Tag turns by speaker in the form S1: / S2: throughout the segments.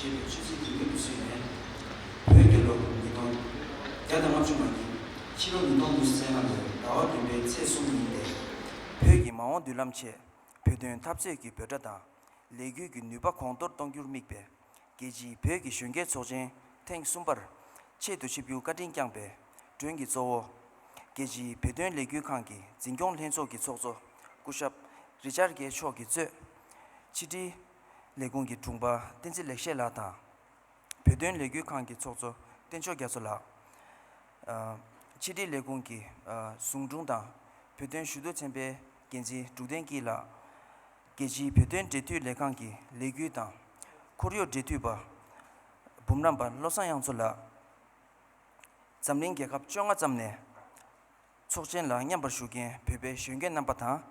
S1: Chile, Chile, Lusine, Pegelo, Yadamachumani, Chilo Nidon Lusenade, Audi, Sesuminde, Pegi Mao du Lamche, Pedun Tapseki Pedata, Legu Nuba Condor Dongur Mikbe, Geji Pegi Shunget Sojen, Tang Sumber, Che to Chibu Katin Kyangbe, Drink it so, Geji Pedun Legu Kangi, Zingong Lenso Gitsozo, Kushap, Richard Ge Shokitsu, Chidi Legungi Tumba, Tenzin Lekshay Lata, Pedun Legu Kangi Tsozo, Tencho Gasola, Chidi Legungi, Sungdunda, Pedun Shudo Tembe, Genji, Dudengi La, Geji Pedun Detu Lekangi, Leguta, Korea Detuba, Bumramba, Losang Sola, Zamling Gap Chonga Zamne, Sochen La, Yamber Shugen, Pepe Shungen Nampata,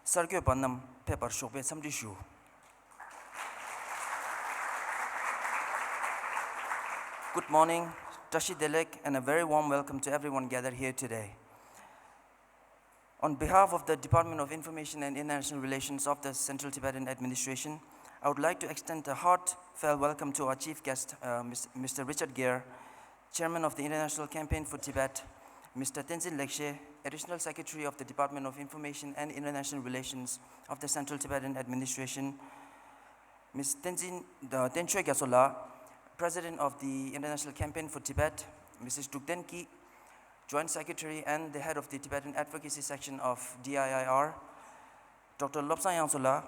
S1: Sargo Banam, Pepper Shope, Samdishu. Good morning, Tashi Delek, and a very warm welcome to everyone gathered here today. On behalf of the Department of Information and International Relations of the Central Tibetan Administration, I would like to extend a heartfelt welcome to our chief guest, Mr. Richard Gere, Chairman of the International Campaign for Tibet, Mr. Tenzin Lekshay, Additional Secretary of the Department of Information and International Relations of the Central Tibetan Administration, Ms. Tenzin Gasola, President of the International Campaign for Tibet, Mrs. Dukthen, Joint Secretary and the Head of the Tibetan Advocacy Section of DIIR, Dr. Lobsang Yangsola,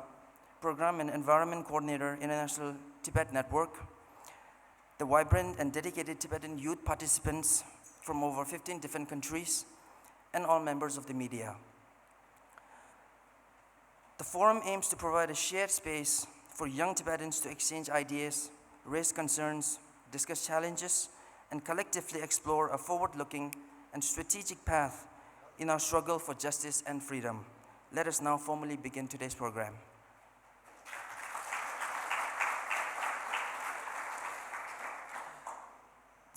S1: Program and Environment Coordinator, International Tibet Network, the vibrant and dedicated Tibetan youth participants from over 15 different countries, and all members of the media. The forum aims to provide a shared space for young Tibetans to exchange ideas, raise concerns, discuss challenges, and collectively explore a forward-looking and strategic path in our struggle for justice and freedom. Let us now formally begin today's program.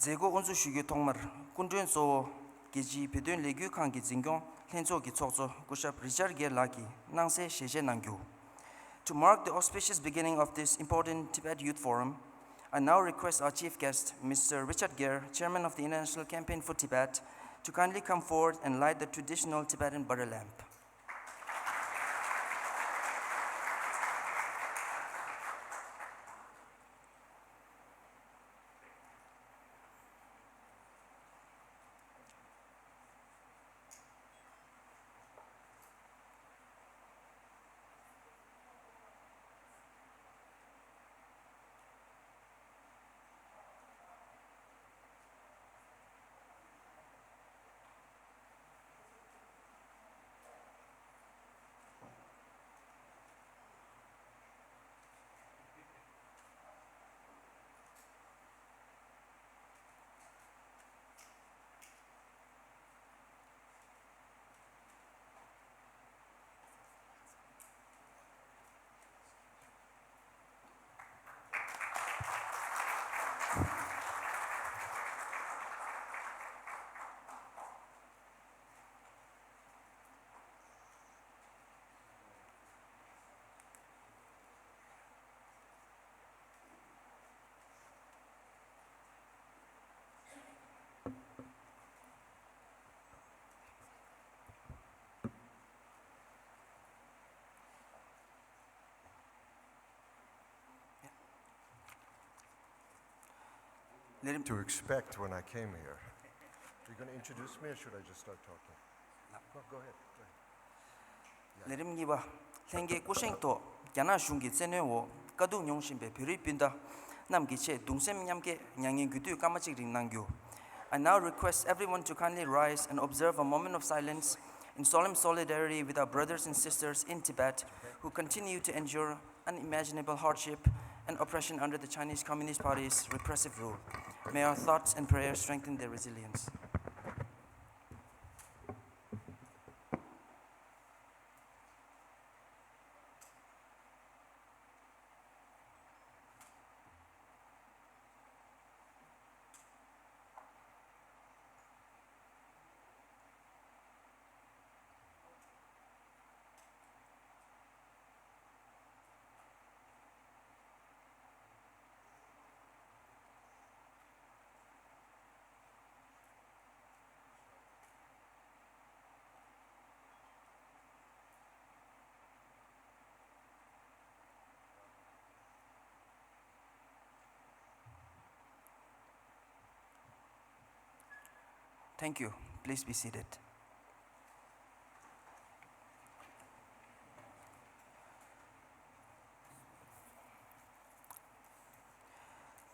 S1: Zego unzu shuge tongmar, kundun so geji pedun legu kangi zingong, lenzo gi tsokso, kushap Richard Gere laki, nangse sheje nangyu. To mark the auspicious beginning of this important Tibet Youth Forum, I now request our chief guest, Mr. Richard Gere, Chairman of the International Campaign for Tibet, to kindly come forward and light the traditional Tibetan butter lamp.
S2: To expect when I came here. Are you going to introduce me or should I just start talking? No, go ahead.
S1: Lerim niba, lenge kusheng to, gyana shungi tsene wo, kadu nyongshimbe piri pinda, namgi che dungsem nyamke nyangin gudu kamachik ring nangyo. I now request everyone to kindly rise and observe a moment of silence in solemn solidarity with our brothers and sisters in Tibet who continue to endure unimaginable hardship and oppression under the Chinese Communist Party's repressive rule. May our thoughts and prayers strengthen their resilience. Thank you. Please be seated.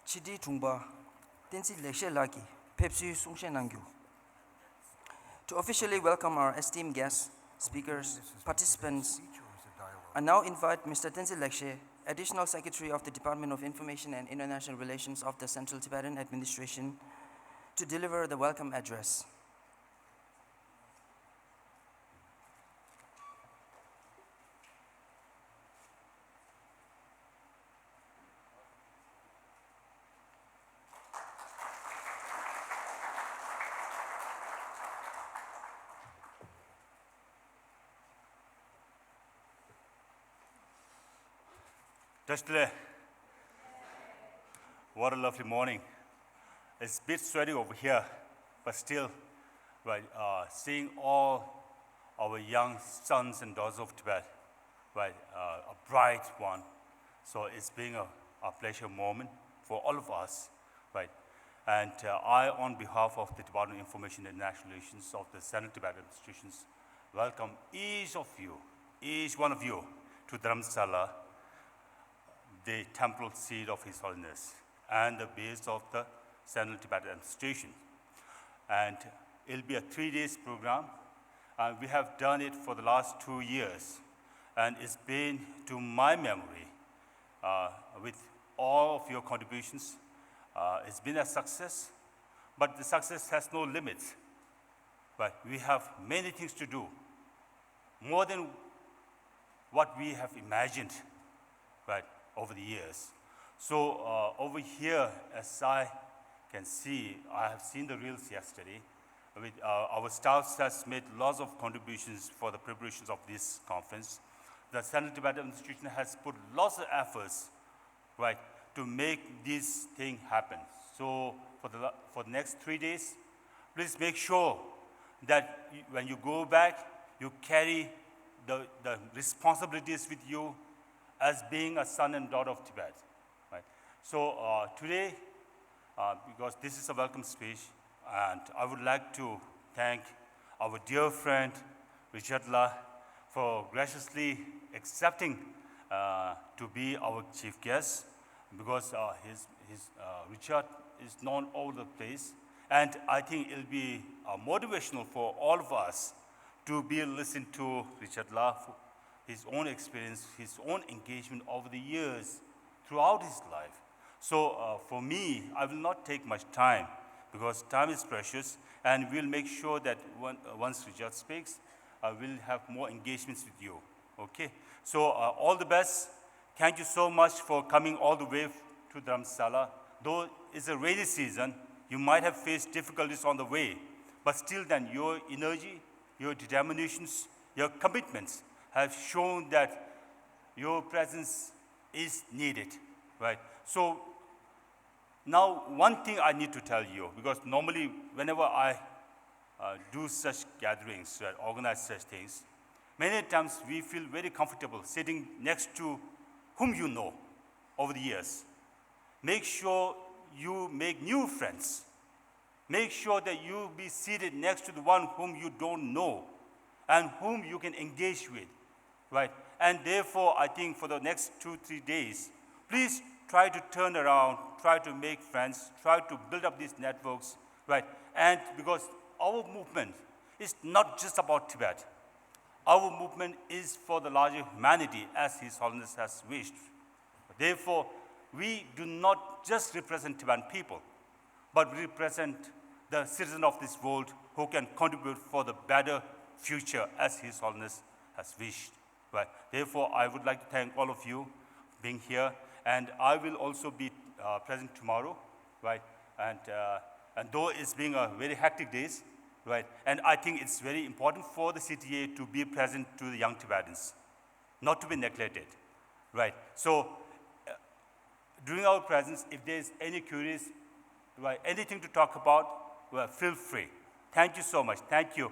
S1: Chidi Tungba, Tenzin Lekshay lagi, Pepsi Sungshe Nangyu. To officially welcome our esteemed guests, speakers, participants, I now invite Mr. Tenzin Lekshay, Additional Secretary of the Department of Information and International Relations of the Central Tibetan Administration, to deliver the welcome address.
S3: What a lovely morning. It's a bit sweaty over here, but still, right, seeing all our young sons and daughters of Tibet, right, a bright one. So it's been a pleasure moment for all of us, right. And I, on behalf of the Department of Information and International Relations of the Central Tibetan Institutions, welcome each of you, each one of you, to Dharamsala, the temporal seat of His Holiness and the base of the Central Tibetan Administration. And it'll be a 3-day program. We have done it for the last 2 years. And it's been, to my memory, with all of your contributions, it's been a success. But the success has no limits. But we have many things to do, more than what we have imagined, right, over the years. So over here, as I can see, I have seen the reels yesterday. With, our staff has made lots of contributions for the preparations of this conference. The Central Tibetan Institution has put lots of efforts, right, to make this thing happen. So for the next 3 days, please make sure that when you go back, you carry the responsibilities with you as being a son and daughter of Tibet, right? So today, because this is a welcome speech, and I would like to thank our dear friend, Richard La, for graciously accepting to be our chief guest, because Richard is known all over the place, and I think it'll be motivational for all of us to be listening to Richard La, his own experience, his own engagement over the years throughout his life. So for me, I will not take much time because time is precious, and we'll make sure that once Richard speaks, we'll have more engagements with you, okay? So all the best. Thank you so much for coming all the way to Dharamsala. Though it's a rainy season, you might have faced difficulties on the way, but still then your energy, your determinations, your commitments have shown that your presence is needed, right? So now one thing I need to tell you, because normally whenever I do such gatherings, right, organize such things, many times we feel very comfortable sitting next to whom you know over the years. Make sure you make new friends. Make sure that you be seated next to the one whom you don't know and whom you can engage with, right? And therefore, I think for the next 2-3 days, please try to turn around, try to make friends, try to build up these networks, right? And because our movement is not just about Tibet. Our movement is for the larger humanity, as His Holiness has wished. Therefore, we do not just represent Tibetan people, but we represent the citizens of this world who can contribute for the better future, as His Holiness has wished. Right. Therefore, I would like to thank all of you for being here, and I will also be present tomorrow, right? And though it's been a very hectic days, right? And I think it's very important for the CTA to be present to the young Tibetans, not to be neglected, right? So during our presence, if there's any queries, right, anything to talk about, well, feel free. Thank you so much. Thank you.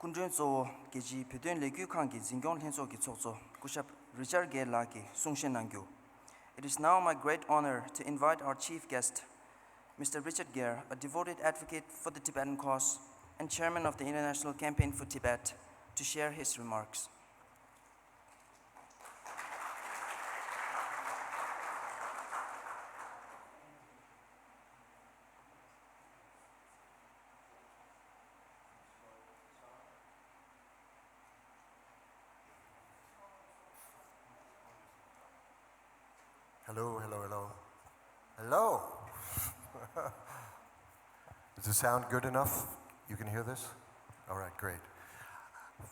S1: Kundren zo geji peduen legu kangi zingyong lenzo ki tsokzo kushap Richard Gere laki sungshen nangyo. It is now my great honor to invite our chief guest, Mr. Richard Gere, a devoted advocate for the Tibetan cause and chairman of the International Campaign for Tibet, to share his remarks.
S2: Hello, hello, hello. Hello. Does the sound good enough? You can hear this? All right, great.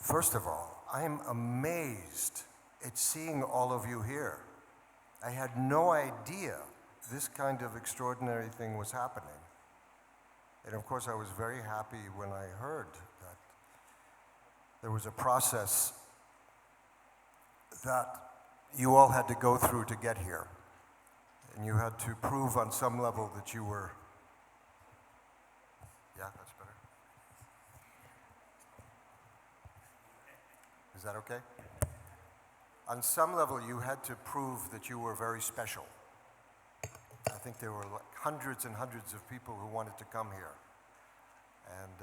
S2: First of all, I'm amazed at seeing all of you here. I had no idea this kind of extraordinary thing was happening. And of course, I was very happy when I heard that there was a process that you all had to go through to get here. And you had to prove on some level that you were, yeah, that's better. Is that okay? On some level, you had to prove that you were very special. I think there were like hundreds and hundreds of people who wanted to come here. And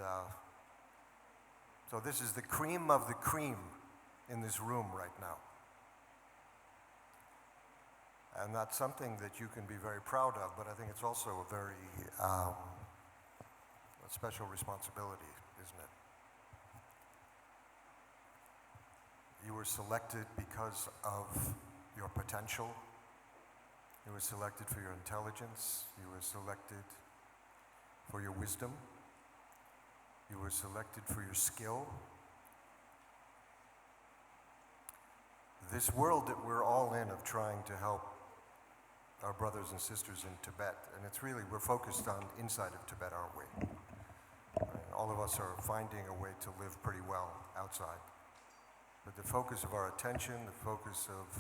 S2: so this is the cream of the cream in this room right now. And that's something that you can be very proud of, but I think it's also a very a special responsibility, isn't it? You were selected because of your potential. You were selected for your intelligence. You were selected for your wisdom. You were selected for your skill. This world that we're all in of trying to help our brothers and sisters in Tibet, and it's really, we're focused on inside of Tibet, aren't we? And all of us are finding a way to live pretty well outside. But the focus of our attention, the focus of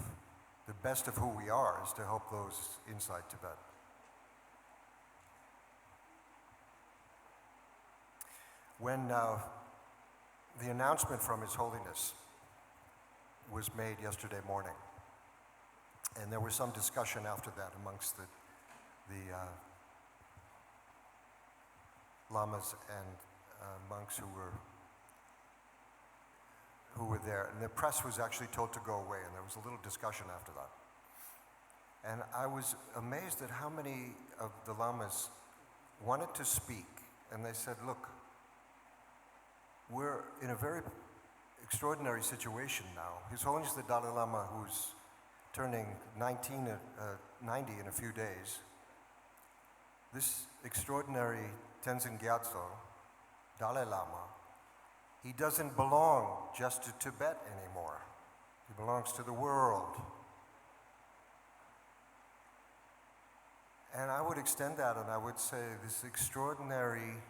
S2: the best of who we are is to help those inside Tibet. When the announcement from His Holiness was made yesterday morning, and there was some discussion after that amongst the lamas and monks who were there. And the press was actually told to go away, and there was a little discussion after that. And I was amazed at how many of the lamas wanted to speak, and they said, look, we're in a very extraordinary situation now. His Holiness the Dalai Lama, who's turning 90 in a few days, this extraordinary Tenzin Gyatso, Dalai Lama, he doesn't belong just to Tibet anymore. He belongs to the world. And I would extend that and I would say this extraordinary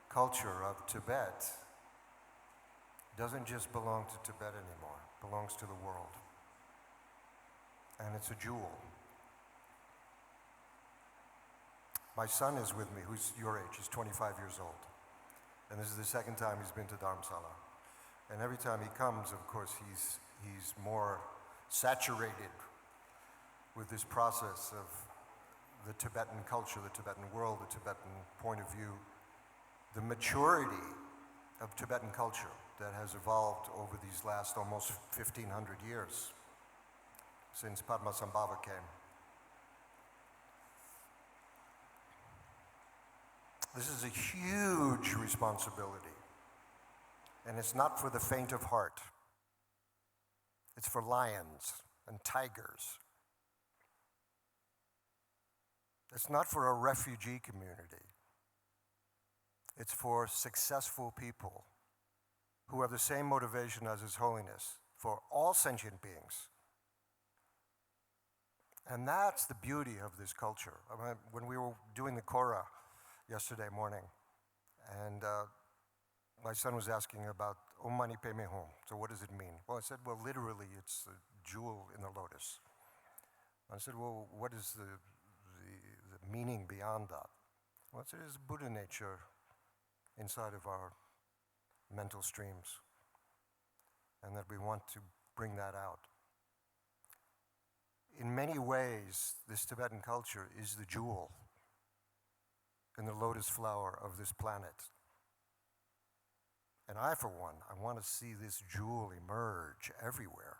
S2: culture of Tibet doesn't just belong to Tibet anymore, it belongs to the world. And it's a jewel. My son is with me, who's your age, he's 25 years old. And this is the second time he's been to Dharamsala. And every time he comes, of course, he's more saturated with this process of the Tibetan culture, the Tibetan world, the Tibetan point of view, the maturity of Tibetan culture that has evolved over these last almost 1,500 years since Padmasambhava came. This is a huge responsibility, and it's not for the faint of heart. It's for lions and tigers. It's not for a refugee community. It's for successful people who have the same motivation as His Holiness, for all sentient beings. And that's the beauty of this culture. I mean, when we were doing the Korah yesterday morning, and my son was asking about Om Mani Padme Hum. So what does it mean? Well, I said, well, literally, it's a jewel in the lotus. I said, well, what is the meaning beyond that? Well, I said, it's Buddha nature inside of our mental streams, and that we want to bring that out. In many ways, this Tibetan culture is the jewel in the lotus flower of this planet. And I, for one, I want to see this jewel emerge everywhere.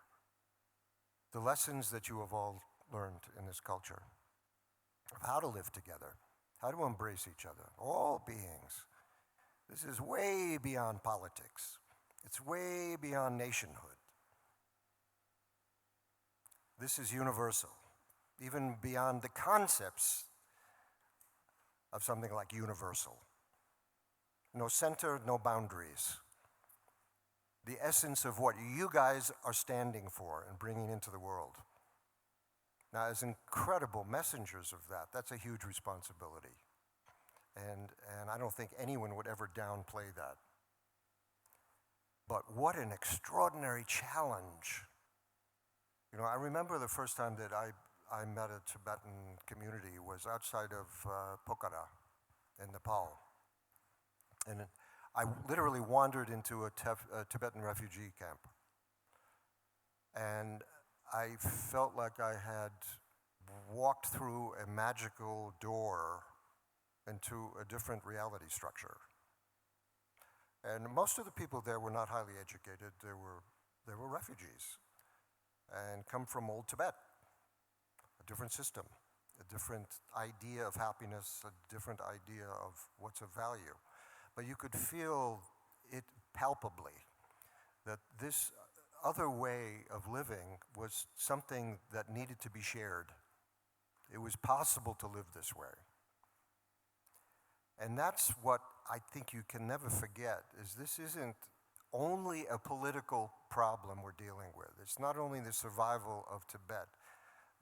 S2: The lessons that you have all learned in this culture of how to live together, how to embrace each other, all beings. This is way beyond politics. It's way beyond nationhood. This is universal, even beyond the concepts of something like universal. No center, no boundaries. The essence of what you guys are standing for and bringing into the world. Now, as incredible messengers of that, that's a huge responsibility. And I don't think anyone would ever downplay that. But what an extraordinary challenge. You know, I remember the first time that I met a Tibetan community was outside of Pokhara in Nepal. And I literally wandered into a Tibetan refugee camp. And I felt like I had walked through a magical door into a different reality structure. And most of the people there were not highly educated. They were refugees and come from old Tibet, a different system, a different idea of happiness, a different idea of what's of value. But you could feel it palpably, that this other way of living was something that needed to be shared. It was possible to live this way. And that's what I think you can never forget, is this isn't only a political problem we're dealing with. It's not only the survival of Tibet.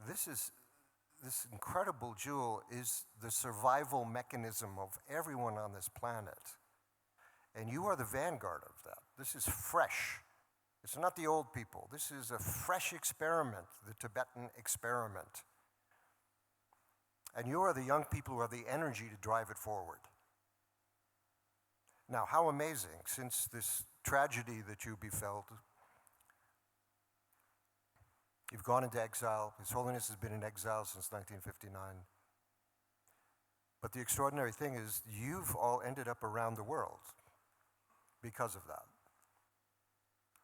S2: This incredible jewel is the survival mechanism of everyone on this planet. And you are the vanguard of that. This is fresh. It's not the old people. This is a fresh experiment, the Tibetan experiment. And you are the young people who have the energy to drive it forward. Now, how amazing, since this tragedy that you befell, you've gone into exile. His Holiness has been in exile since 1959. But the extraordinary thing is you've all ended up around the world because of that.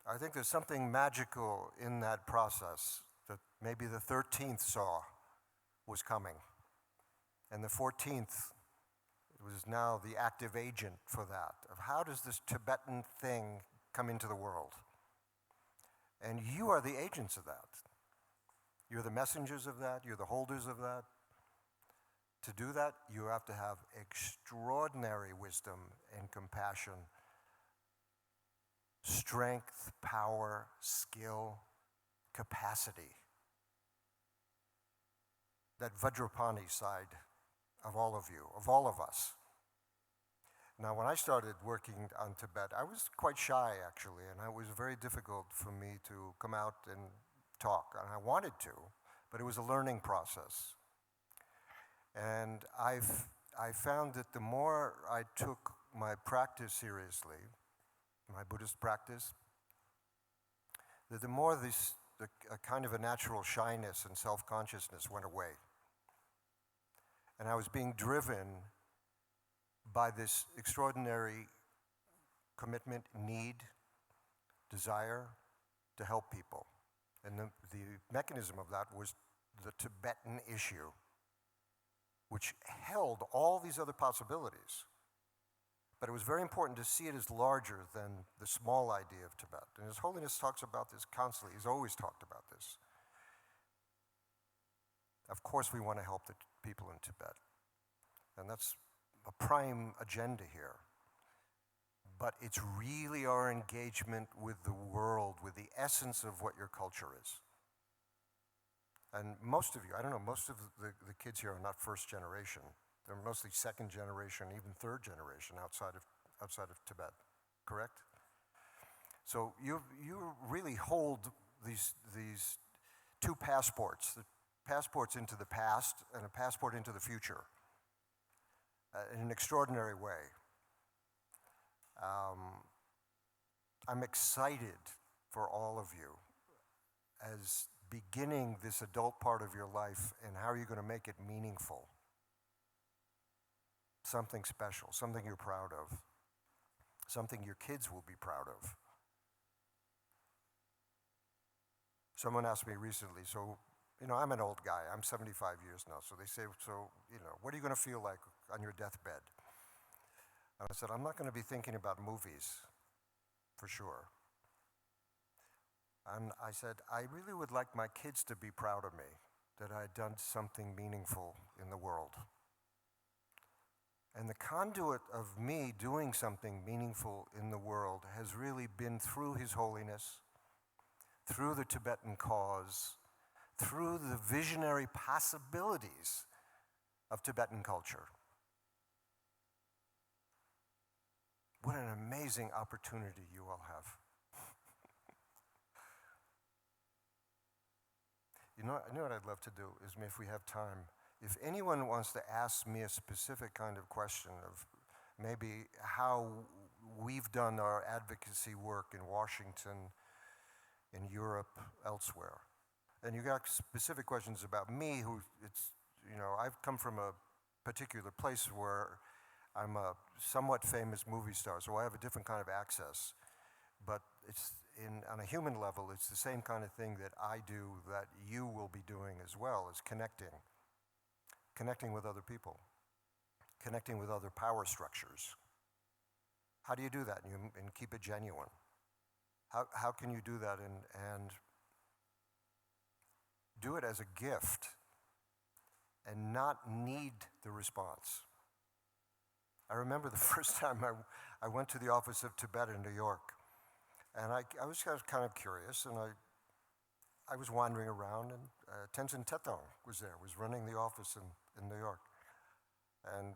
S2: I think there's something magical in that process that maybe the 13th saw was coming. And the 14th was now the active agent for that, of how does this Tibetan thing come into the world? And you are the agents of that. You're the messengers of that, you're the holders of that. To do that, you have to have extraordinary wisdom and compassion, strength, power, skill, capacity. That Vajrapani side of all of you, of all of us. Now, when I started working on Tibet, I was quite shy, actually, and it was very difficult for me to come out and talk, and I wanted to, but it was a learning process. And I found that the more I took my practice seriously, my Buddhist practice, that the more a kind of a natural shyness and self-consciousness went away. And I was being driven by this extraordinary commitment, need, desire to help people. And the mechanism of that was the Tibetan issue, which held all these other possibilities. But it was very important to see it as larger than the small idea of Tibet. And His Holiness talks about this constantly. He's always talked about this. Of course, we want to help the people in Tibet. And that's a prime agenda here. But it's really our engagement with the world, with the essence of what your culture is. And most of you, I don't know, most of the kids here are not first generation. They're mostly second generation, even third generation outside of Tibet, correct? So you really hold these two passports, the passports into the past and a passport into the future in an extraordinary way. I'm excited for all of you as beginning this adult part of your life, and how are you going to make it meaningful? Something special, something you're proud of, something your kids will be proud of. Someone asked me recently, so, I'm an old guy, I'm 75 years now, so they say, so, what are you going to feel like on your deathbed? And I said, I'm not going to be thinking about movies, for sure. And I said, I really would like my kids to be proud of me, that I had done something meaningful in the world. And the conduit of me doing something meaningful in the world has really been through His Holiness, through the Tibetan cause, through the visionary possibilities of Tibetan culture. What an amazing opportunity you all have. You know what I'd love to do is, if we have time, if anyone wants to ask me a specific kind of question of maybe how we've done our advocacy work in Washington, in Europe, elsewhere, and you got specific questions about me, I've come from a particular place where I'm a somewhat famous movie star, so I have a different kind of access. But on a human level, it's the same kind of thing that I do that you will be doing as well, is connecting with other people, connecting with other power structures. How do you do that and keep it genuine? How can you do that and do it as a gift and not need the response? I remember the first time I went to the office of Tibet in New York, and I was kind of curious, and I was wandering around, and Tenzin was there, was running the office in New York. And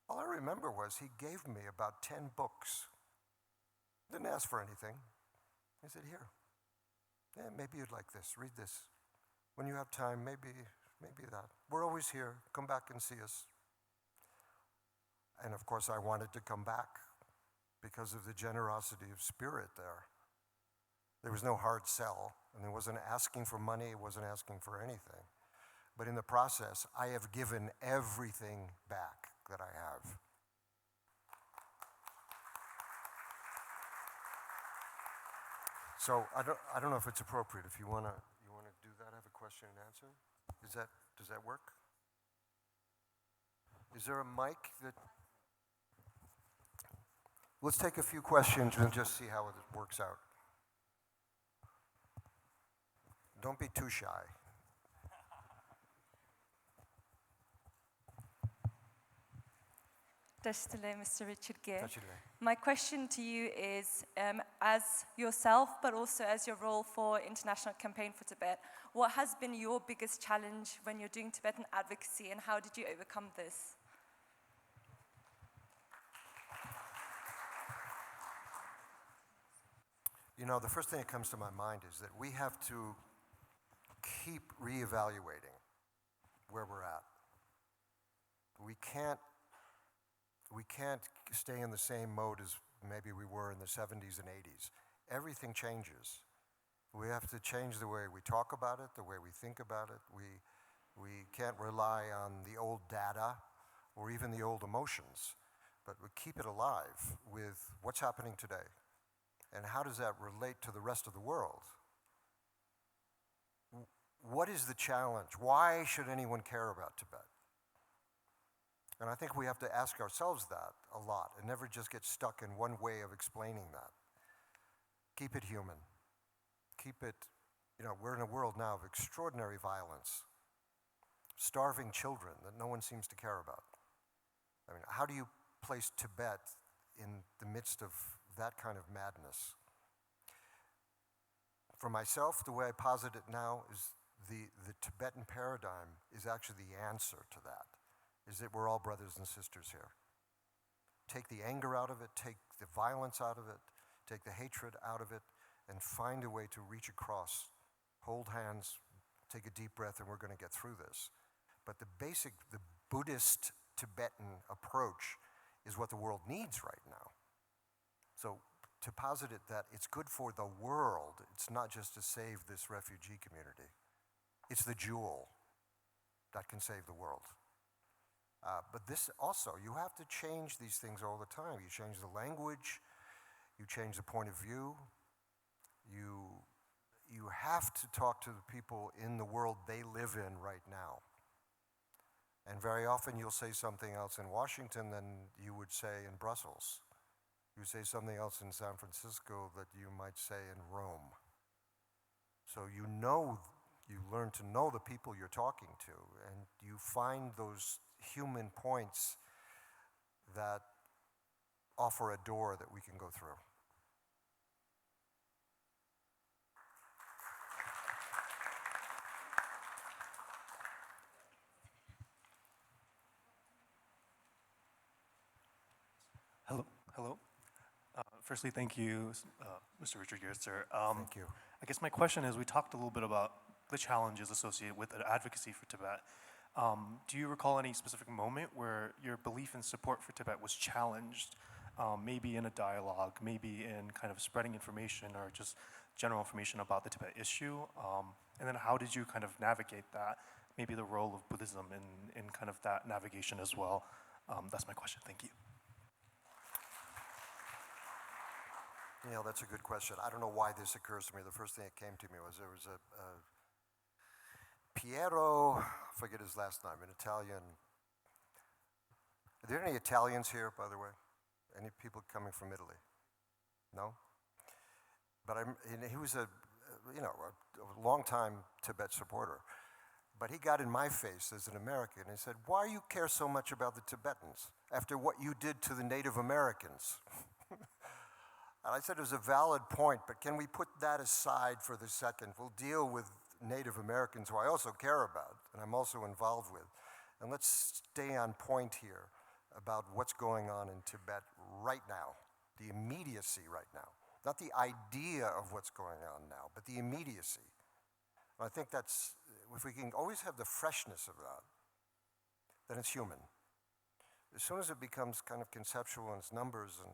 S2: all I remember was he gave me about 10 books. Didn't ask for anything. He said, here, maybe you'd like this, read this. When you have time, maybe that. We're always here, come back and see us. And of course I wanted to come back because of the generosity of spirit there. There was no hard sell, and it wasn't asking for money, it wasn't asking for anything. But in the process, I have given everything back that I have. So I don't know if it's appropriate. If you wanna do that, have a question and answer. Does that work? Is there a mic that? Let's take a few questions and just see how it works out. Don't be too shy.
S4: Tashtile, Mr. Richard Gere.
S2: Tashtile.
S4: My question to you is, as yourself, but also as your role for International Campaign for Tibet, what has been your biggest challenge when you're doing Tibetan advocacy, and how did you overcome this?
S2: The first thing that comes to my mind is that we have to keep reevaluating where we're at. We can't stay in the same mode as maybe we were in the 70s and 80s. Everything changes. We have to change the way we talk about it, the way we think about it. We can't rely on the old data or even the old emotions, but we keep it alive with what's happening today. And how does that relate to the rest of the world? What is the challenge? Why should anyone care about Tibet? And I think we have to ask ourselves that a lot and never just get stuck in one way of explaining that. Keep it human. Keep it, we're in a world now of extraordinary violence, starving children that no one seems to care about. I mean, how do you place Tibet in the midst of that kind of madness? For myself, the way I posit it now is the Tibetan paradigm is actually the answer to that, is that we're all brothers and sisters here. Take the anger out of it, take the violence out of it, take the hatred out of it, and find a way to reach across, hold hands, take a deep breath, and we're going to get through this. But the Buddhist Tibetan approach is what the world needs right now. So to posit it that it's good for the world. It's not just to save this refugee community. It's the jewel that can save the world. But this also, you have to change these things all the time. You change the language, you change the point of view, you have to talk to the people in the world they live in right now. And very often you'll say something else in Washington than you would say in Brussels. You say something else in San Francisco that you might say in Rome. So you learn to know the people you're talking to, and you find those human points that offer a door that we can go through.
S5: Hello. Firstly, thank you, Mr. Richard Gere, sir.
S2: Thank you.
S5: I guess my question is, we talked a little bit about the challenges associated with advocacy for Tibet. Do you recall any specific moment where your belief and support for Tibet was challenged, maybe in a dialogue, maybe in kind of spreading information or just general information about the Tibet issue? And then how did you kind of navigate that, maybe the role of Buddhism in kind of that navigation as well? That's my question. Thank you.
S2: You know, that's a good question. I don't know why this occurs to me. The first thing that came to me was there was a Piero, I forget his last name, an Italian. Are there any Italians here, by the way? Any people coming from Italy? No? But he was a long-time Tibet supporter. But he got in my face as an American and he said, why do you care so much about the Tibetans after what you did to the Native Americans? And I said it was a valid point, but can we put that aside for the second? We'll deal with Native Americans, who I also care about and I'm also involved with. And let's stay on point here about what's going on in Tibet right now, the immediacy right now. Not the idea of what's going on now, but the immediacy. And I think that's, if we can always have the freshness of that, then it's human. As soon as it becomes kind of conceptual and it's numbers, and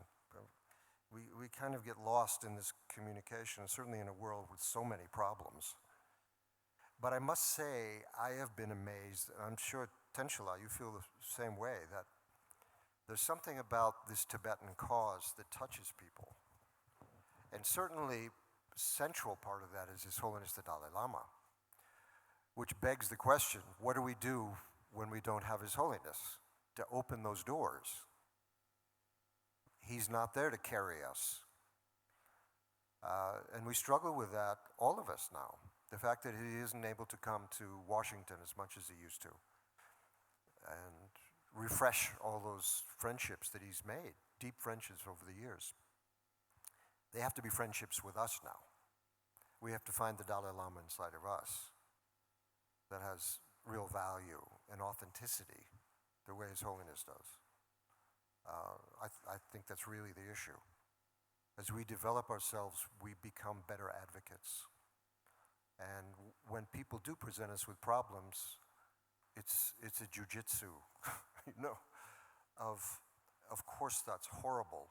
S2: we kind of get lost in this communication, certainly in a world with so many problems. But I must say, I have been amazed, and I'm sure, Tenshala, you feel the same way, that there's something about this Tibetan cause that touches people. And certainly, central part of that is His Holiness the Dalai Lama, which begs the question, what do we do when we don't have His Holiness to open those doors? He's not there to carry us. And we struggle with that, all of us now. The fact that he isn't able to come to Washington as much as he used to and refresh all those friendships that he's made, deep friendships over the years. They have to be friendships with us now. We have to find the Dalai Lama inside of us that has real value and authenticity the way His Holiness does. I think that's really the issue. As we develop ourselves, we become better advocates. And when people do present us with problems, it's a jujitsu, of course that's horrible,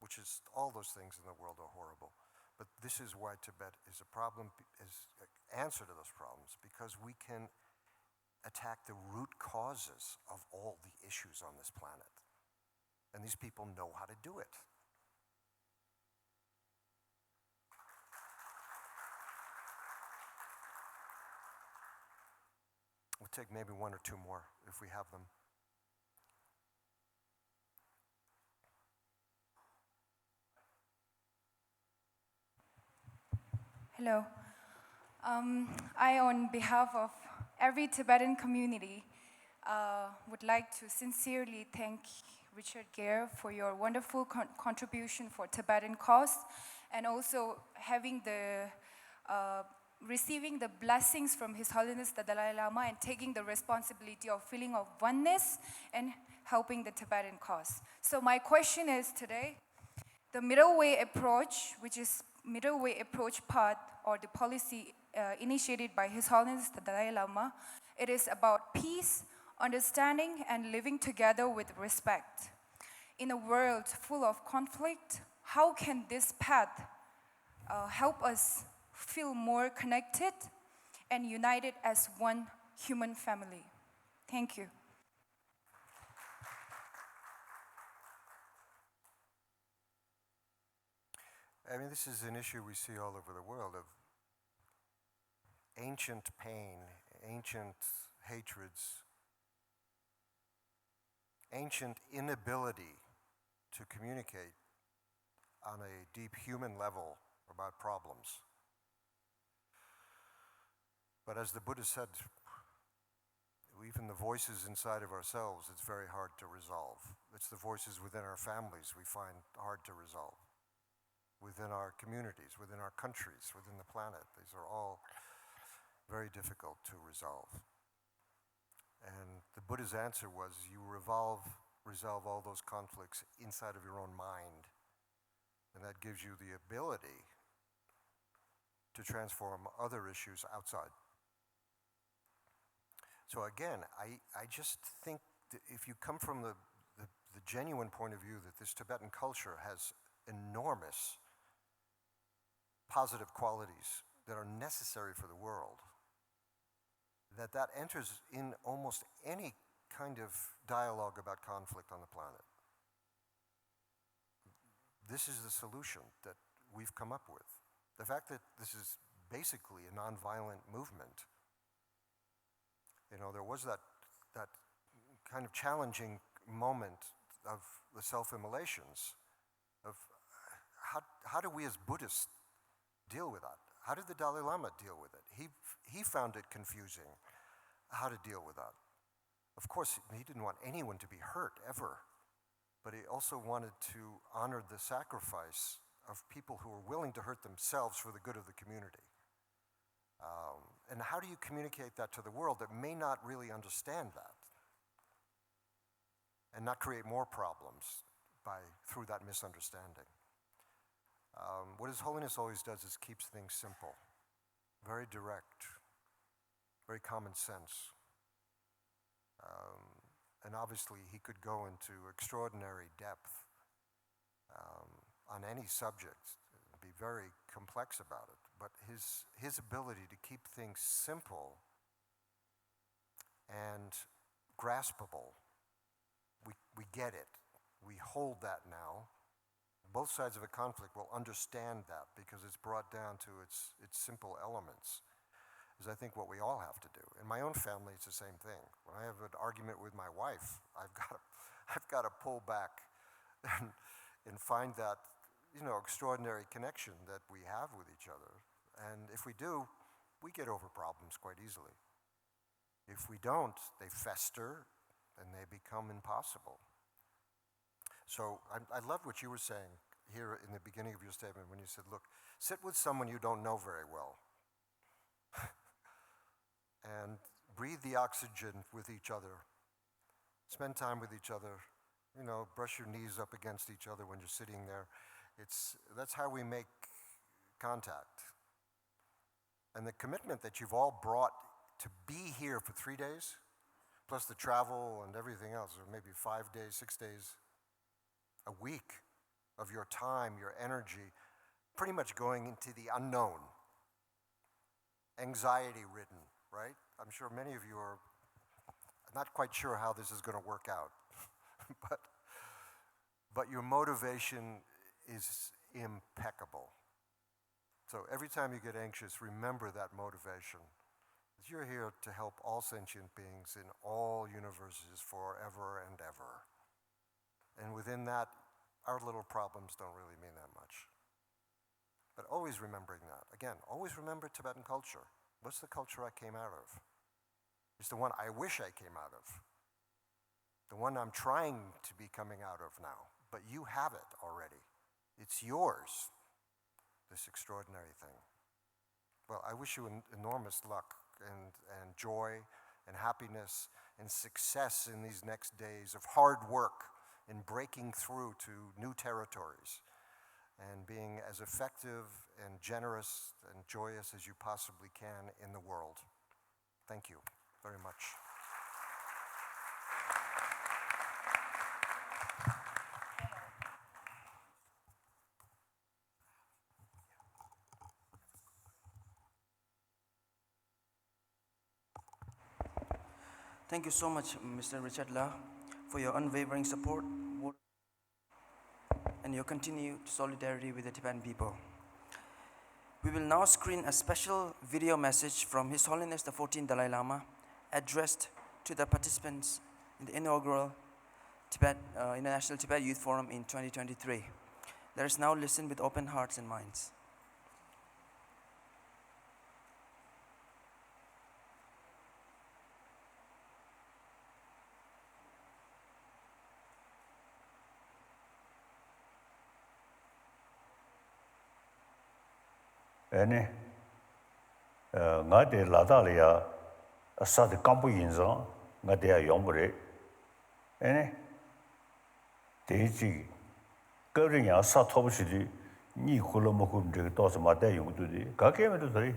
S2: which is, all those things in the world are horrible. But this is why Tibet is a problem, is an answer to those problems, because we can attack the root causes of all the issues on this planet. And these people know how to do it. We'll take maybe one or two more if we have them.
S6: Hello. I, on behalf of every Tibetan community, would like to sincerely thank Richard Gere for your wonderful contribution for Tibetan cause, and also having the receiving the blessings from His Holiness the Dalai Lama and taking the responsibility of feeling of oneness and helping the Tibetan cause. So my question is today, the middle way approach, which is middle way approach path or the policy initiated by His Holiness the Dalai Lama, it is about peace, understanding, and living together with respect. In a world full of conflict, how can this path help us feel more connected and united as one human family? Thank you.
S2: I mean, this is an issue we see all over the world of ancient pain, ancient hatreds, ancient inability to communicate on a deep human level about problems. But as the Buddha said, even the voices inside of ourselves, it's very hard to resolve. It's the voices within our families we find hard to resolve. Within our communities, within our countries, within the planet. These are all very difficult to resolve. And the Buddha's answer was, you resolve all those conflicts inside of your own mind. And that gives you the ability to transform other issues outside. So again, I just think that if you come from the genuine point of view that this Tibetan culture has enormous positive qualities that are necessary for the world, that enters in almost any kind of dialogue about conflict on the planet. This is the solution that we've come up with. The fact that this is basically a nonviolent movement. You know, there was that kind of challenging moment of the self-immolations, of how do we as Buddhists deal with that? How did the Dalai Lama deal with it? He found it confusing how to deal with that. Of course, he didn't want anyone to be hurt, ever. But he also wanted to honor the sacrifice of people who were willing to hurt themselves for the good of the community. And how do you communicate that to the world that may not really understand that? And not create more problems through that misunderstanding. What His Holiness always does is keeps things simple, very direct, very common sense. And obviously he could go into extraordinary depth on any subject, be very complex about it. But his ability to keep things simple and graspable, we get it. We hold that now. Both sides of a conflict will understand that because it's brought down to its simple elements, is I think what we all have to do. In my own family, it's the same thing. When I have an argument with my wife, I've got to pull back and find that, extraordinary connection that we have with each other. And if we do, we get over problems quite easily. If we don't, they fester and they become impossible. So I love what you were saying here in the beginning of your statement when you said, look, sit with someone you don't know very well and breathe the oxygen with each other. Spend time with each other. Brush your knees up against each other when you're sitting there. That's how we make contact. And the commitment that you've all brought to be here for 3 days, plus the travel and everything else, or maybe 5 days, 6 days, a week of your time, your energy, pretty much going into the unknown, anxiety-ridden, right? I'm sure many of you are not quite sure how this is going to work out, but your motivation is impeccable. So every time you get anxious, remember that motivation. You're here to help all sentient beings in all universes forever and ever. And within that, our little problems don't really mean that much. But always remembering that. Again, always remember Tibetan culture. What's the culture I came out of? It's the one I wish I came out of. The one I'm trying to be coming out of now. But you have it already. It's yours, this extraordinary thing. Well, I wish you enormous luck and joy and happiness and success in these next days of hard work in breaking through to new territories and being as effective and generous and joyous as you possibly can in the world. Thank you very much.
S1: Thank you so much, Mr. Richard La, for your unwavering support and your continued solidarity with the Tibetan people. We will now screen a special video message from His Holiness the 14th Dalai Lama, addressed to the participants in the inaugural International Tibet Youth Forum in 2023. Let us now listen with open hearts and minds.
S7: Ene, nga de lada liya sa de kampu yinzang nga de ya yongbure. Ene, de ji gaurin yang sa tobu shidi ni kula mukum zhiga dosa ma de yongdu di ga keme du dari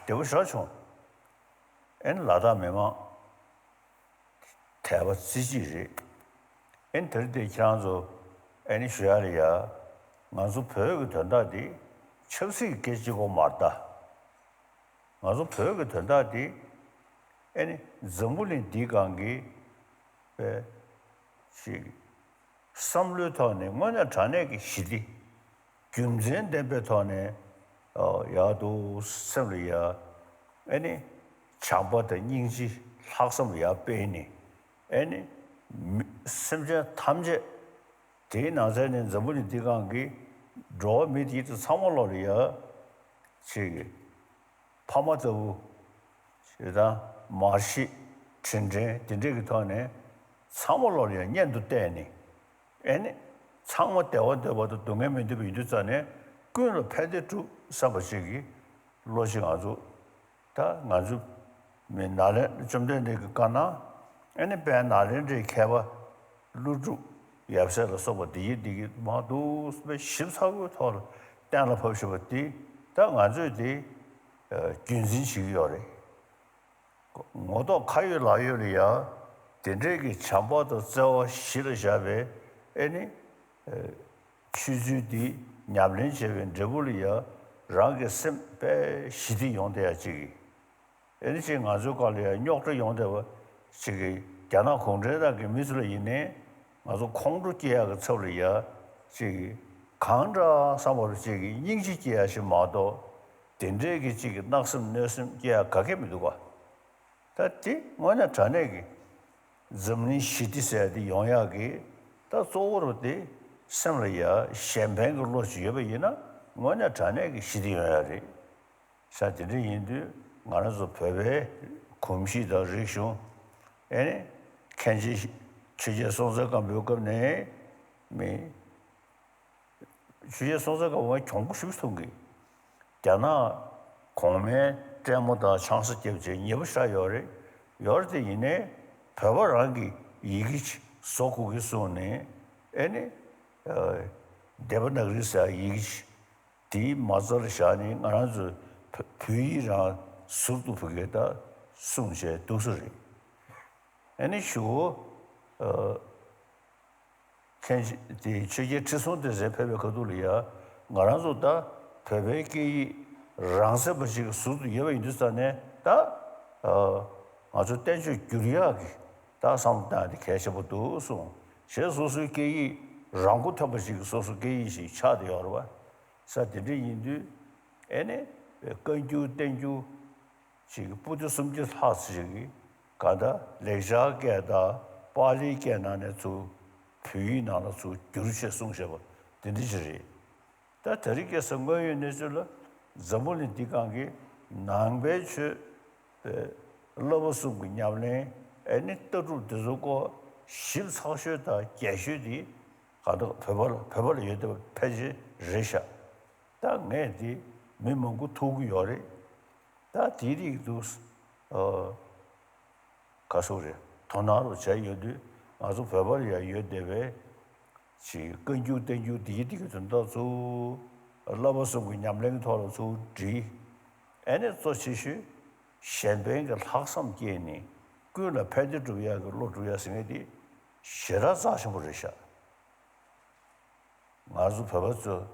S7: dewa sha chung. Ene lada mema taiba ziji ri. Ene dari de kiranzo ene shuya liya nga zu pyo yu tanda di 첩시 계시고 말다. 맞아 표가 된다디. 아니 정물린 디강기 시 삼류터네 뭐냐 자네기 시디. 균전 대배터네 야도 섬리야. 아니 차보다 인지 학습이야 빼니. 아니 심지어 탐제 대나자는 정물린 디강기 draw media to Samoloria, she Pamato, Shida, Marshi, Chinje, Digitone, Samoloria, Yendu Deni. And somewhat the order what the Dungam to be Duzane, good peded to Sabashigi, lodging Azu, Ta Nazu, Minale, Jumden de Gana, and a band Nalende Kava, Luju. You have said so di Madu ships how tall down a potion with the answer the Junzin Shigori. Modo Kayu Layolia, the Dregi Chambo to Zo Shirajave, any Chuzu di Nablinchev and Jabulia, Ranga Simpe Shidi on the Achigi. Anything Azukalia, Nyokta Yonda, Shigi, Gana Kondreda, Missouri in 아주 공루기야가 처리야 지 강자 사모를 지기 인지기야시 마도 된제기 지기 낙심 내심 기야 가게 믿어가 다티 뭐냐 전에기 점니 시디세디 용야기 다 소로데 semriya champagne lo jiebe yina ngonya chane ki shiriya ri sa de yindu ngana zo pebe komshi da risho ene kenji chije sonza ka myoka ne me chije sonza ka wa chongku shi songi dana kome 때마다 chance gebje nyebsha yore yorde yine pawarangi yigi sokugi sone ene devanagisa yigi di mazal shani nganazu pyira surdu phugeda sunje dosuri ene shu kenji di chege chisonde zepebe koduliya nganazu da pebeki rangse bashi surdu yeba industane da 아주 땡주 규리하게 다 상담이 계셔부터 소 제소수 계이 랑고 타버시 소수 계이시 차대요 봐 사들이 인도 에네 건주 땡주 지금 부두 숨지 하스지 가다 레자게다 빨리게나네 주 부인하는 주 규르시 송셔버 된디지 다 다르게 선거에 내줄 자본이 디강게 남배추 러버스 그냥네 애니 떠줄 되고 실사셔다 계시디 가도 배벌 예도 패지 레샤 다 내디 메몽고 토구 요래 다 디리도 가소래 도나로 제여도 아주 배벌이야 예대베 지 근주 땡주 디디가 된다 저 러버스 그냥네 토로 저지 애니 소시시 셴뱅을 학삼 게니 그나 패드주야 그 로주야 생에디 셔라자시 버리샤 아주 배웠어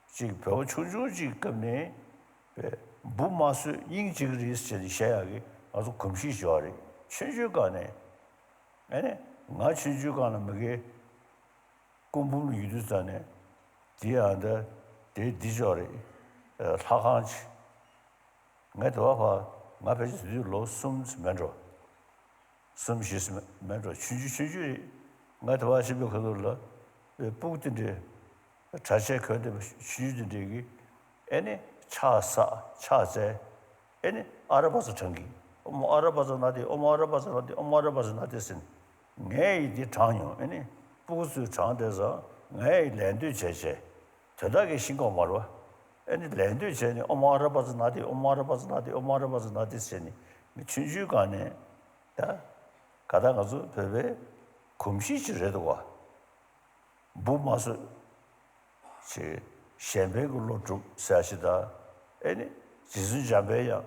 S7: 지금 배워 추주지 겁네 부마스 인지그리스 셔야기 아주 금시 줘리 최저간에 아니 nga 춘주 가는 뭐게 공부를 유도자네 디아데 데 디저리 사간치 nga 도와 nga 배지 로 숨스 맨로 숨시스 맨로 춘주 nga 도와 집에 거들러 부든데 자체 거들 춘주들이 아니 차제 아니 알아봐서 정기 알아봐서 나디 알아봐서 나디슨 내이 장요 아니 부스 장대서 내 랜드 제제 저다게 신고 말어 아니 랜드 제니 알아봐서 알아봐서 나디스니 춘주간에 다 가다가서 베베 금시지래도 와 부마서 제 셴베글로 좀 사시다 아니 지수 잡아야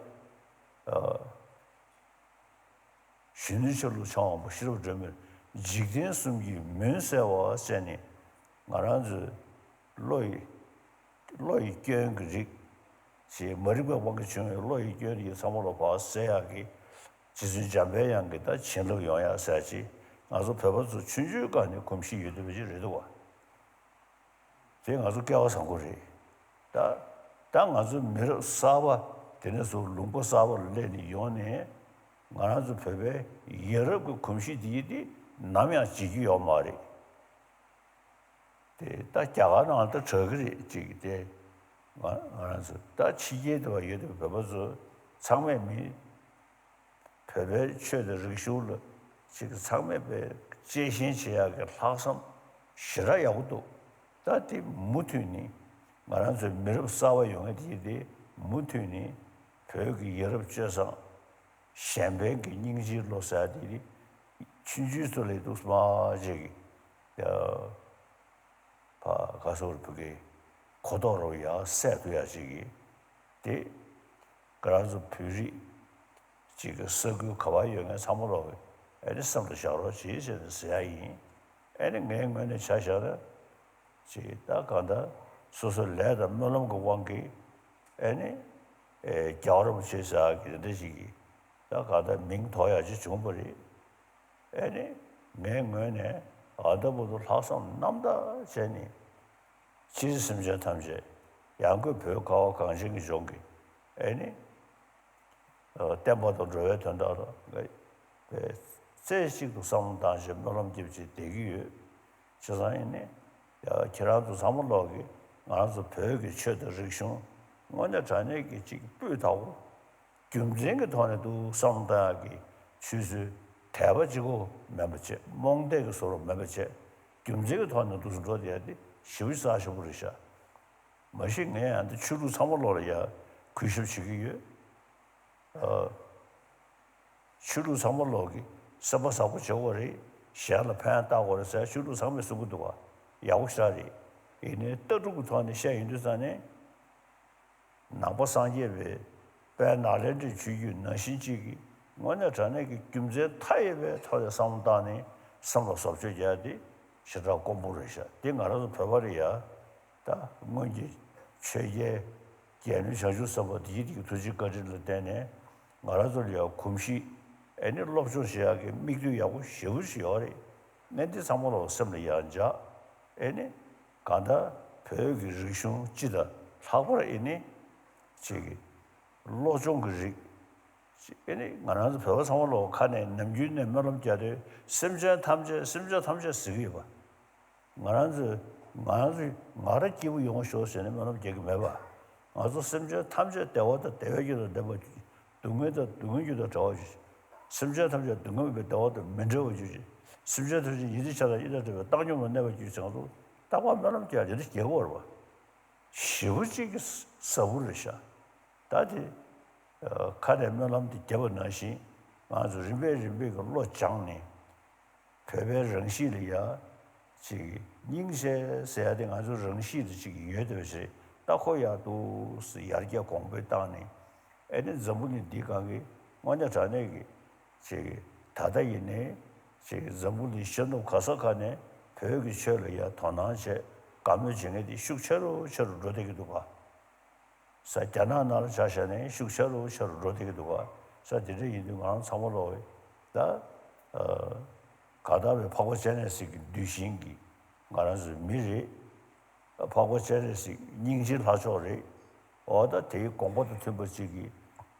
S7: 신의절로 처음 싫어 좀 직진 숨기 면세와 세니 말한지 로이 견그지 제 머리가 뭔가 좀 로이 견이 삼으로 봐서야기 지수 잡아야 게다 진로 영야 사지 아주 배워서 춘주간에 금시 유도비지래도 와 제가 아주 깨워서 거리 당 아주 메르 사바 되는서 롱고 사바를 내니 요네 아주 배배 여러 그 금시 뒤디 남이야 지기요 말이 다 자가는 알다 저거리 지기대 알아서 다 지게도 얘도 배워서 상매미 배배 최대 르쇼를 지금 상매배 제신시야게 파선 싫어야고도 다티 무튼이 말한서 메르 사와 용에디디 무튼이 벽이 여러 쪄서 샴뱅기 닝지로 사디리 춘주솔에도 마저기 바 가서 그게 고도로야 세도야지기 데 그래서 퓨리 지금 서구 가와용에 사물로 에르섬도 샤로 지세는 사이 에는 맹면에 차샤라 지다 간다 소설레다 물론 관계 에네 겨울을 제사하기 되지 다 가다 명토야지 중벌이 에네 맹면에 아다보도 하선 남다 제니 지심자 탐제 양그 벽하고 강신이 종기 에네 때마다 줘야 된다로 제식도 상당히 물론 집지 되기 저상이네 야 기라도 사물로기 알아서 벽에 쳐도 리숑 먼저 자네기 지금 뿌다고 김쟁이 돈에도 상당히 추수 대버지고 매버지 몽대가 서로 매버지 김쟁이 돈에도 좀 줘야 돼 14,000불이셔 머신에 안데 추루 사물로야 97개 추루 사물로기 서버사고 저거리 샤를 판다고 그래서 추루 사물 쓰고도 와 야우샤리 이네 떠주고 돈에 샤인도산에 나보상예베 배나래지 주유 너신지기 뭐냐 전에 김제 타입에 터져 상담다니 상로섭주야디 시라 공부를셔 띵가라도 배버리야 다 뭔지 최예 개는 자주서버 디디 두지거리를 때네 말아들려 금시 에너럽조시하게 미규야고 쉬우시어리 내디 상모로 섬리야 앉아 에네 간다 벽이 리숑 지다 사고라 이니 지기 로종그지 에네 만나서 벽 상모로 칸에 남준네 mellom자데 심자 탐제 쓰기 봐 말한지 말을 기부 용어 쇼스네 mellom 제기 매봐 아주 심자 탐제 때와도 대외기도 내버 등에도 저지 심지어 탐제 등에 배워도 면접 주지 심지어 저 이리차가 이래도 땅용을 내가 주셔도 따고 하면은 게 아니라 개월 봐 쉬우지 서울이셔 다지 카레면람도 개번나시 아주 림베가 로장네特别 人系里呀 지 닝세 세야된 아주 人系的 지기 예도시 따코야도 스 야르게 공부했다네 애는 전부는 네가게 먼저 자네기 지 다다이네 지 전부는 신도 가서 가네 벽이 쳐려야 도나세 감유진에디 숙체로 저로 되기도 봐 사자나나를 자셔네 숙체로 저로 되기도 봐 사들이 이동한 사물로 다 가다베 파고 제네식 뒤신기 말아서 미리 파고 제네식 닝실 하죠리 어다 대 공부도 템버지기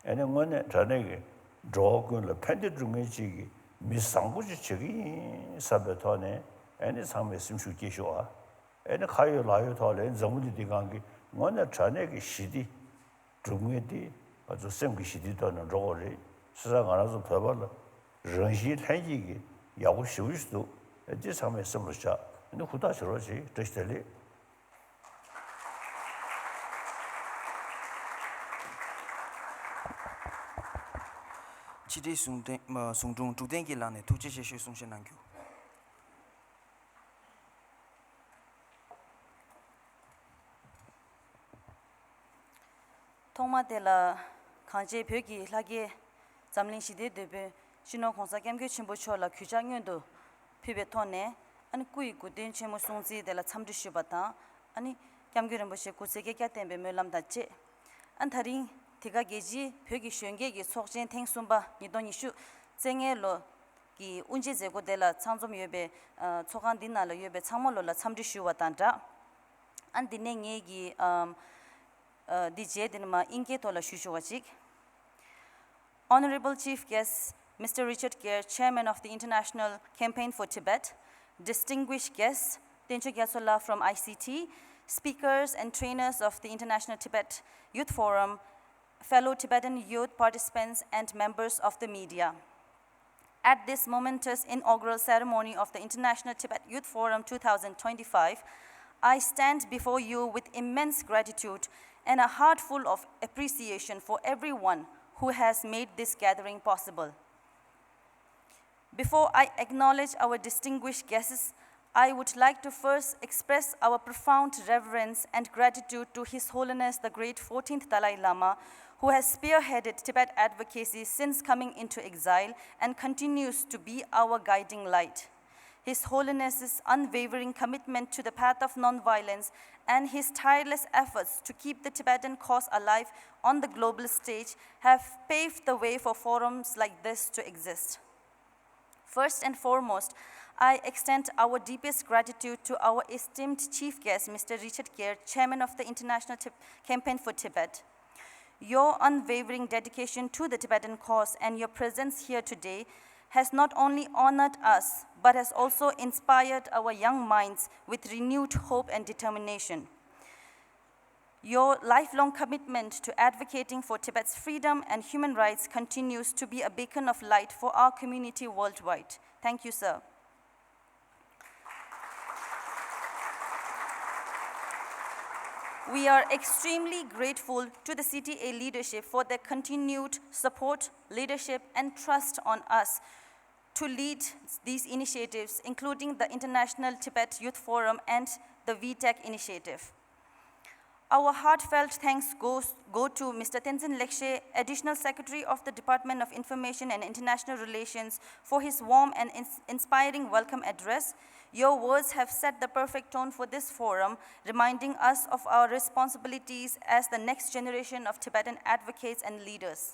S7: 애는 뭐네 전에 조금을 팬들 중에지기 미상부지 저기 사베토네 애는 상매 심수 계셔와 애는 가요 라요 돌에 정부디 디간기 뭐네 전에 시디 중에디 아주 생기 시디도는 로리 시장 안에서 배벌人心 행기기 야구 쉬우시도 이제 상매 심루자 근데 후다시로지 뜻들이
S1: Chidi sungdung Dukthen ki lane tukche she shu sungshen nangyu.
S8: Tongma de la kanje pyogi lage zamling shide debe shino khonsa kemge chimbo chola khuja ngyondo phibe thone ani kui guden chemo sungzi de la chamdi shibata ani kemge rembo she kusege kya tembe melam da che an tharing tiga geji pyogi shenge gi sokjen tengsumba nidoni shu zenge lo ki unje jego de la changzom yebe chogan dinala yebe changmolo la chamdi shiwata da an dine nge gi DJ Dinama Inge Tola Shushuwachik. Honorable Chief Guest, Mr. Richard Gere, Chairman of the International Campaign for Tibet, distinguished guests, Tencho Gyatsola from ICT, speakers and trainers of the International Tibet Youth Forum, fellow Tibetan youth participants and members of the media. At this momentous inaugural ceremony of the International Tibet Youth Forum 2025, I stand before you with immense gratitude and a heart full of appreciation for everyone who has made this gathering possible. Before I acknowledge our distinguished guests, I would like to first express our profound reverence and gratitude to His Holiness the Great 14th Dalai Lama, who has spearheaded Tibet advocacy since coming into exile and continues to be our guiding light. His Holiness's unwavering commitment to the path of nonviolence and his tireless efforts to keep the Tibetan cause alive on the global stage have paved the way for forums like this to exist. First and foremost, I extend our deepest gratitude to our esteemed chief guest, Mr. Richard Gere, Chairman of the International Campaign for Tibet. Your unwavering dedication to the Tibetan cause and your presence here today has not only honored us, but has also inspired our young minds with renewed hope and determination. Your lifelong commitment to advocating for Tibet's freedom and human rights continues to be a beacon of light for our community worldwide. Thank you, sir. We are extremely grateful to the CTA leadership for their continued support, leadership, and trust on us to lead these initiatives, including the International Tibet Youth Forum and the VTech initiative. Our heartfelt thanks go to Mr. Tenzin Lekshay, Additional Secretary of the Department of Information and International Relations, for his warm and inspiring welcome address. Your words have set the perfect tone for this forum, reminding us of our responsibilities as the next generation of Tibetan advocates and leaders.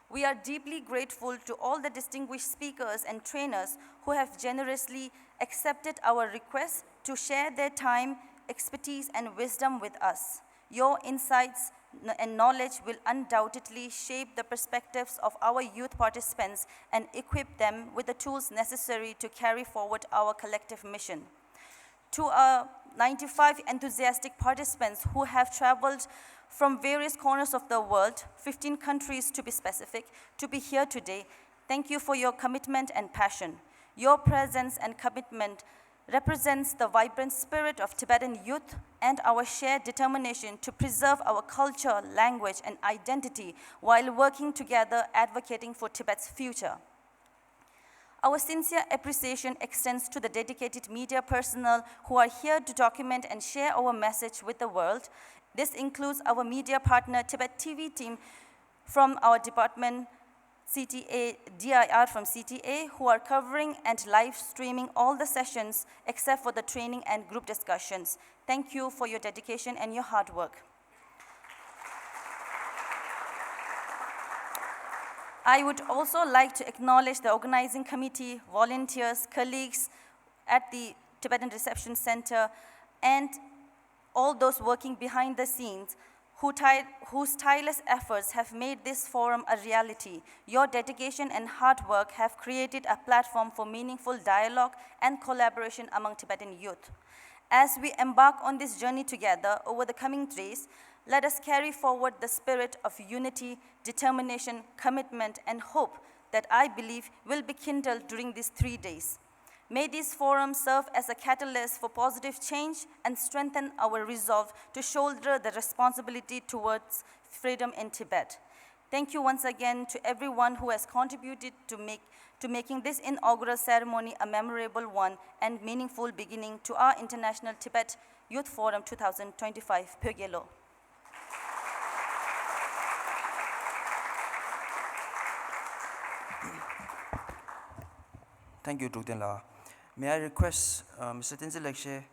S8: We are deeply grateful to all the distinguished speakers and trainers who have generously accepted our request to share their time, expertise, and wisdom with us. Your insights and knowledge will undoubtedly shape the perspectives of our youth participants and equip them with the tools necessary to carry forward our collective mission. To our 95 enthusiastic participants who have traveled from various corners of the world, 15 countries to be specific, to be here today, thank you for your commitment and passion. Your presence and commitment represents the vibrant spirit of Tibetan youth and our shared determination to preserve our culture, language, and identity while working together advocating for Tibet's future. Our sincere appreciation extends to the dedicated media personnel who are here to document and share our message with the world. This includes our media partner, Tibettv team from our department, CTA, DIR from CTA, who are covering and live streaming all the sessions except for the training and group discussions. Thank you for your dedication and your hard work. I would also like to acknowledge the organizing committee, volunteers, colleagues at the Tibetan Reception Center, and all those working behind the scenes whose tireless efforts have made this forum a reality. Your dedication and hard work have created a platform for meaningful dialogue and collaboration among Tibetan youth. As we embark on this journey together over the coming days, let us carry forward the spirit of unity, determination, commitment, and hope that I believe will be kindled during these 3 days. May this forum serve as a catalyst for positive change and strengthen our resolve to shoulder the responsibility towards freedom in Tibet. Thank you once again to everyone who has contributed to making this inaugural ceremony a memorable one and meaningful beginning to our International Tibet Youth Forum 2025 Pyogyelo.
S1: Thank you, Dukthen. May I request Mr. Tenzin Lekshay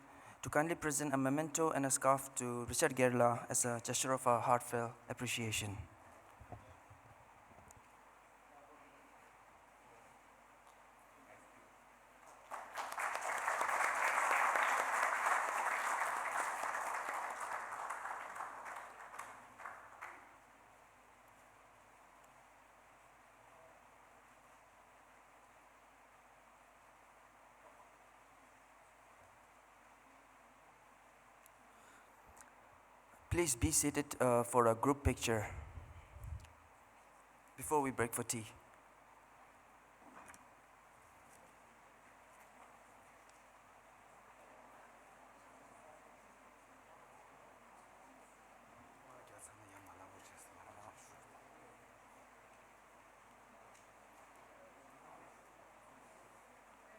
S1: to kindly present a memento and a scarf to Richard Gere as a gesture of our heartfelt appreciation. Please be seated for a group picture before we break for tea.